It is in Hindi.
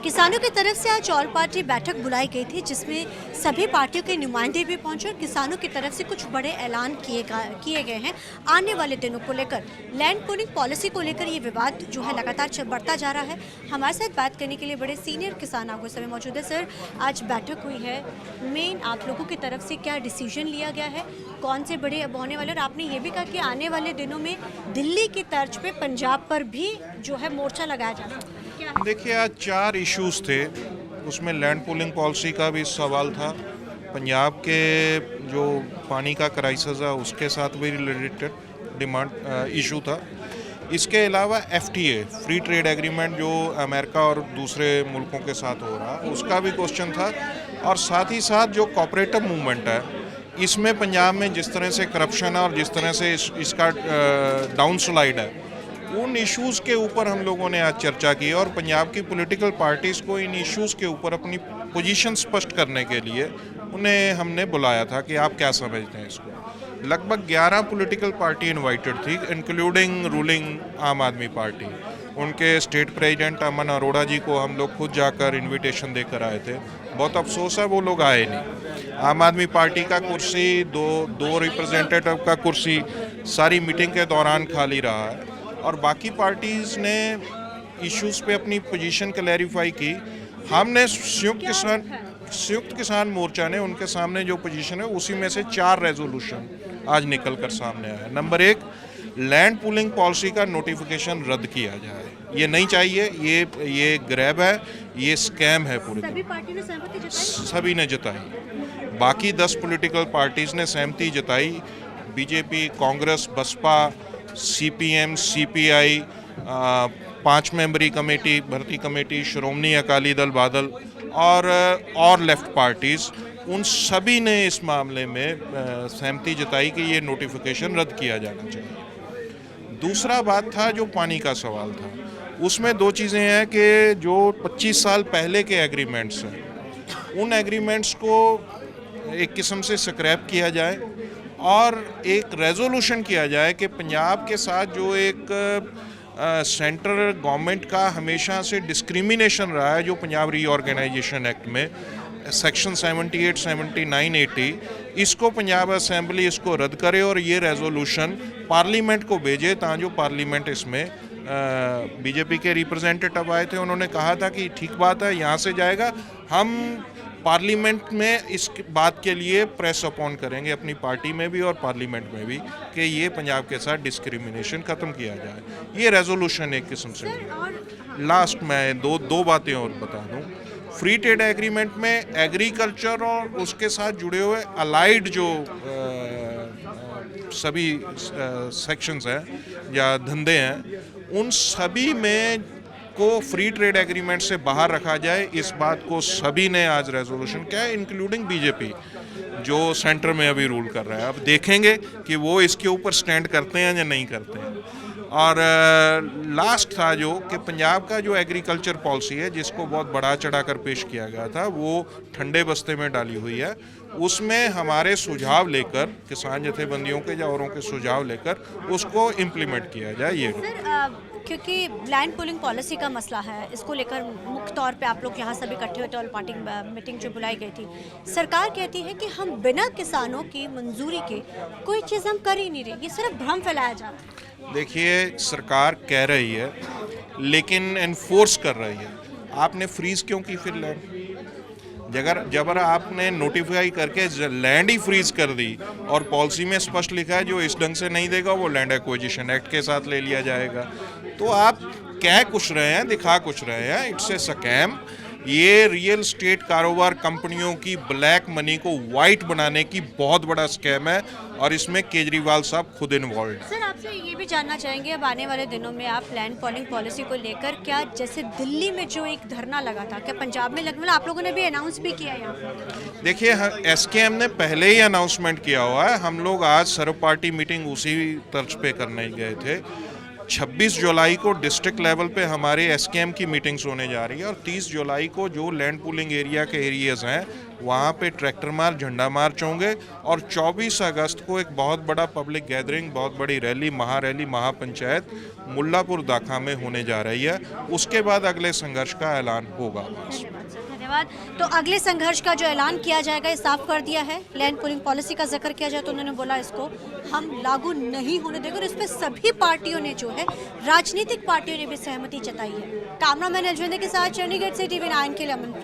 किसानों की तरफ से आज ऑल पार्टी बैठक बुलाई गई थी, जिसमें सभी पार्टियों के नुमाइंदे भी पहुंचे और किसानों की तरफ से कुछ बड़े ऐलान किए गए हैं आने वाले दिनों को लेकर। लैंड पूलिंग पॉलिसी को लेकर ये विवाद जो है लगातार बढ़ता जा रहा है। हमारे साथ बात करने के लिए बड़े सीनियर किसान आपको समय मौजूद है। सर, आज बैठक हुई है, मेन आप लोगों की तरफ से क्या डिसीजन लिया गया है, कौन से बड़े अब होने वाले, और आपने ये भी कहा कि आने वाले दिनों में दिल्ली की तर्ज पे पंजाब पर भी जो है मोर्चा लगाया जाना है? देखिए, आज 4 इश्यूज थे। उसमें लैंड पूलिंग पॉलिसी का भी सवाल था, पंजाब के जो पानी का क्राइसिस है उसके साथ भी रिलेटेड डिमांड इशू था। इसके अलावा FTA फ्री ट्रेड एग्रीमेंट जो अमेरिका और दूसरे मुल्कों के साथ हो रहा है उसका भी क्वेश्चन था। और साथ ही साथ जो कोऑपरेटिव मूवमेंट है, इसमें पंजाब में जिस तरह से करप्शन है और जिस तरह से इसका डाउन स्लाइड है, उन इश्यूज़ के ऊपर हम लोगों ने आज चर्चा की और पंजाब की पॉलिटिकल पार्टीज़ को इन इश्यूज़ के ऊपर अपनी पोजीशन स्पष्ट करने के लिए उन्हें हमने बुलाया था कि आप क्या समझते हैं इसको। लगभग 11 पॉलिटिकल पार्टी इनवाइटेड थी, इंक्लूडिंग रूलिंग आम आदमी पार्टी। उनके स्टेट प्रेसिडेंट अमन अरोड़ा जी को हम लोग खुद जाकर इनविटेशन देकर आए थे। बहुत अफसोस है वो लोग आए नहीं। आम आदमी पार्टी का कुर्सी, दो रिप्रेजेंटेटिव का कुर्सी सारी मीटिंग के दौरान खाली रहा है और बाकी पार्टीज़ ने इश्यूज़ पे अपनी पोजीशन क्लैरिफाई की। हमने संयुक्त किसान मोर्चा ने उनके सामने जो पोजीशन है उसी में से 4 रेजोल्यूशन आज निकल कर सामने आया। नंबर 1, लैंड पूलिंग पॉलिसी का नोटिफिकेशन रद्द किया जाए। ये नहीं चाहिए, ये ग्रैब है, ये स्कैम है पूरी सभी पार्टी ने सहमति जताई? सभी ने जताई। बाकी 10 पॉलिटिकल पार्टीज़ ने सहमति जताई। BJP, Congress, Baspa, CPM, CPI, 5 मेंबरी कमेटी, भर्ती कमेटी, श्रोमणी अकाली दल बादल और लेफ्ट पार्टीज़, उन सभी ने इस मामले में सहमति जताई कि ये नोटिफिकेशन रद्द किया जाना चाहिए। दूसरा बात था जो पानी का सवाल था, उसमें 2 चीज़ें हैं कि जो 25 साल पहले के एग्रीमेंट्स हैं, उन एग्रीमेंट्स को एक किस्म से स्क्रैप किया जाए और एक रेजोल्यूशन किया जाए कि पंजाब के साथ जो एक सेंट्रल गवर्नमेंट का हमेशा से डिस्क्रिमिनेशन रहा है, जो पंजाब रीऑर्गेनाइजेशन एक्ट में सेक्शन 78, 79, 80, इसको पंजाब असेंबली इसको रद्द करे और ये रेजोल्यूशन पार्लियामेंट को भेजे, ताकि पार्लियामेंट इसमें बीजेपी के रिप्रेजेंटेटिव आए थे, उन्होंने कहा था कि ठीक बात है, यहाँ से जाएगा, हम पार्लियामेंट में इस बात के लिए प्रेस अपॉन करेंगे अपनी पार्टी में भी और पार्लियामेंट में भी कि ये पंजाब के साथ डिस्क्रिमिनेशन ख़त्म किया जाए। ये रेजोल्यूशन एक किस्म से। लास्ट में दो बातें और बता दूं। फ्री ट्रेड एग्रीमेंट में एग्रीकल्चर और उसके साथ जुड़े हुए अलाइड जो सभी सेक्शंस हैं या धंधे हैं, उन सभी में को फ्री ट्रेड एग्रीमेंट से बाहर रखा जाए। इस बात को सभी ने आज रेजोल्यूशन किया है, इंक्लूडिंग बीजेपी जो सेंटर में अभी रूल कर रहा है। अब देखेंगे कि वो इसके ऊपर स्टैंड करते हैं या नहीं करते हैं। और लास्ट था जो कि पंजाब का जो एग्रीकल्चर पॉलिसी है, जिसको बहुत बढ़ा चढ़ा कर पेश किया गया था, वो ठंडे बस्ते में डाली हुई है। उसमें हमारे सुझाव लेकर, किसान जथेबंदियों के या औरों के सुझाव लेकर उसको इम्प्लीमेंट किया जाए। ये क्योंकि लैंड पूलिंग पॉलिसी का मसला है, इसको लेकर मुख्य तौर पे आप लोग यहाँ सभी इकट्ठे हुए थे, ऑल पार्टी मीटिंग जो बुलाई गई थी। सरकार कहती है कि हम बिना किसानों की मंजूरी के कोई चीज़ हम कर ही नहीं रहे, ये सिर्फ भ्रम फैलाया जा रहा है। देखिए, सरकार कह रही है लेकिन एनफोर्स कर रही है। आपने फ्रीज क्यों की फिर लैंड? जब आपने नोटिफाई करके लैंड ही फ्रीज कर दी और पॉलिसी में स्पष्ट लिखा है जो इस ढंग से नहीं देगा वो लैंड एक्विजिशन एक्ट के साथ ले लिया जाएगा, तो आप कह कुछ रहे हैं, दिखा कुछ रहे हैं। It's a scam. ये रियल स्टेट कारोबार कंपनियों की ब्लैक मनी को वाइट बनाने की बहुत बड़ा स्कैम है और इसमें केजरीवाल साहब खुद इन्वॉल्व हैं। सर, आपसे ये भी जानना चाहेंगे, अब आने वाले दिनों में आप लैंड पूलिंग पॉलिसी को लेकर क्या, जैसे दिल्ली में जो एक धरना लगा था, क्या पंजाब में लगने वाला, आप लोगों ने भी अनाउंस भी किया यहाँ? देखिए, SKM ने पहले ही अनाउंसमेंट किया हुआ है। हम लोग आज सर्व पार्टी मीटिंग उसी तर्ज पे करने गए थे। 26 जुलाई को डिस्ट्रिक्ट लेवल पे हमारे एसकेएम की मीटिंग्स होने जा रही है और 30 जुलाई को जो लैंड पूलिंग एरिया के एरियाज हैं वहाँ पे ट्रैक्टर मार्च, झंडा मार्च होंगे और 24 अगस्त को एक बहुत बड़ा पब्लिक गैदरिंग, बहुत बड़ी रैली, महापंचायत मुल्लापुर दाखा में होने जा रही है। उसके बाद अगले संघर्ष का ऐलान होगा। धन्यवाद। तो अगले संघर्ष का जो ऐलान किया जाएगा, ये साफ कर दिया है। लैंड पूलिंग पॉलिसी का जिक्र किया जाए तो उन्होंने बोला इसको हम लागू नहीं होने देंगे और इस पर सभी पार्टियों ने जो है, राजनीतिक पार्टियों ने भी सहमति जताई है। कैमरामैन अलविंदर के साथ चंडीगढ़ से TV9 के लिए अमन।